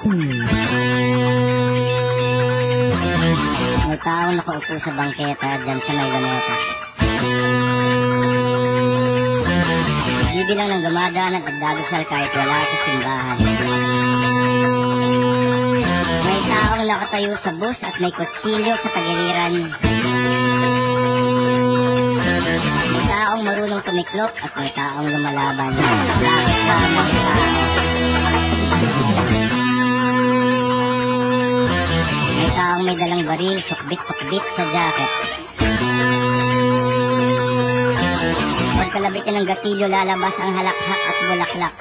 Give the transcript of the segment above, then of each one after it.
May taong nakaupo sa bangketa dyan sa may lameta. Bibilang ng dumadaan at nagdadasal kahit wala sa simbahan. May taong nakatayo sa bus at may kutsilyo sa tagiliran. May taong marunong tumiklop at may taong lumalaban. Bakit ba may tao? May taong may dalang baril, sukbit-sukbit sa jacket. Pagkalabit ng gatilyo, lalabas ang halakhak at bulaklak.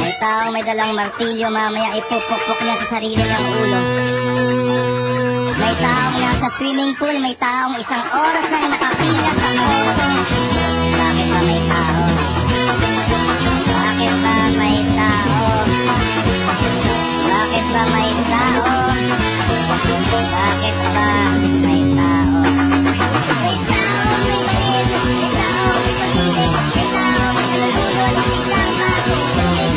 May taong may dalang martilyo, mamaya ipupukpok niya sa sarili niyang ulo. May taong nasa swimming pool, may taong isang oras na nakapila sa moto. Bakit ba may tao? Bakit ba may tao? Bakit ba may tao? Bakit ba may tao? May tao, may maliit, may tao, may pag-ibig, may tao, may nalulunod, may sama,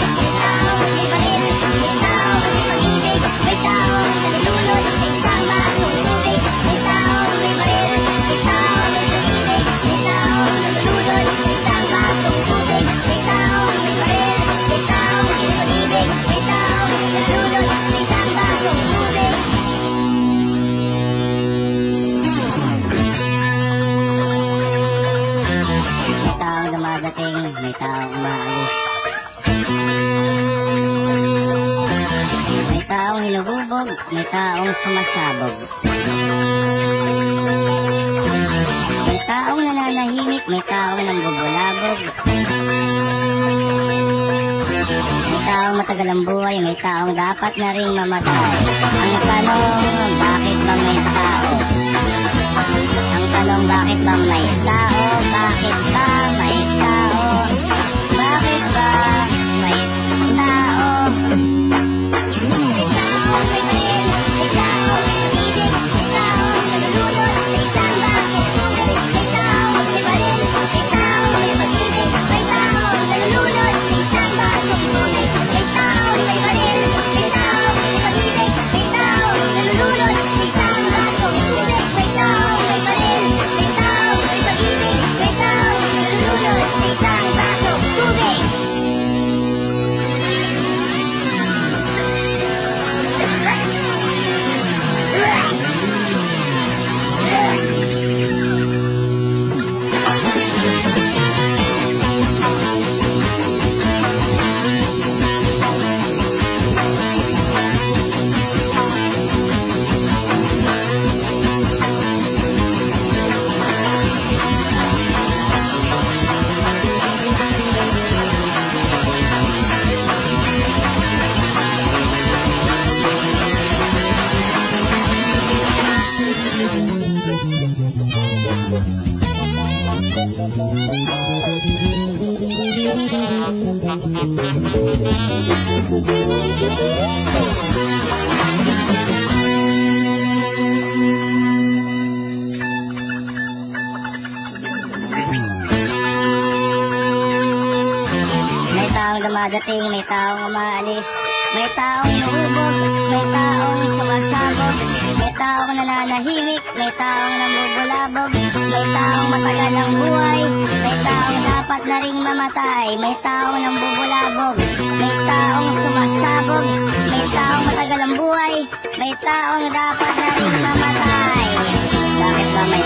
may tao, may maliit, may tao, may pag-ibig, may tao, may nalulunod, may sama, may tao, may maliit, may tao, may pag-ibig, may tao, may nalulunod, may sama, may tao, may maliit, may tao, may pag-ibig, may tao, may nalulunod, may sama, dumadating, may taong umaalis. May taong hinububog, may taong sumasabog. May taong nananahimik, may taong nambubulabog. May taong matagal ang buhay, may taong dapat na ring mamatay. Ang tanong, bakit ba may tao? Ang tanong, bakit ba may tao? Bakit ba may tao? Bakit ba may tao? May tao, may maliit, may tao, may pag-ibig, may tao, nalulunod, may samba, may tao, may maliit, may tao, may pag-ibig, may tao, nalulunod, may samba, may tao, may maliit, may tao, may pag-ibig, may tao, nalulunod, may samba, may tao, may maliit, may tao, may pag-ibig, may tao, nalulunod, may isang basong tubig. May taong dumadating, may taong umaalis. May taong inuubog, may taong sumasabog. May taong nananahimik, may taong nambubulabog. May taong matagal ang buhay, may taong dapat na ring mamatay. May taong nambubulabog, may taong sumasabog. May taong matagal ang buhay, may taong dapat na ring mamatay. Bakit ba may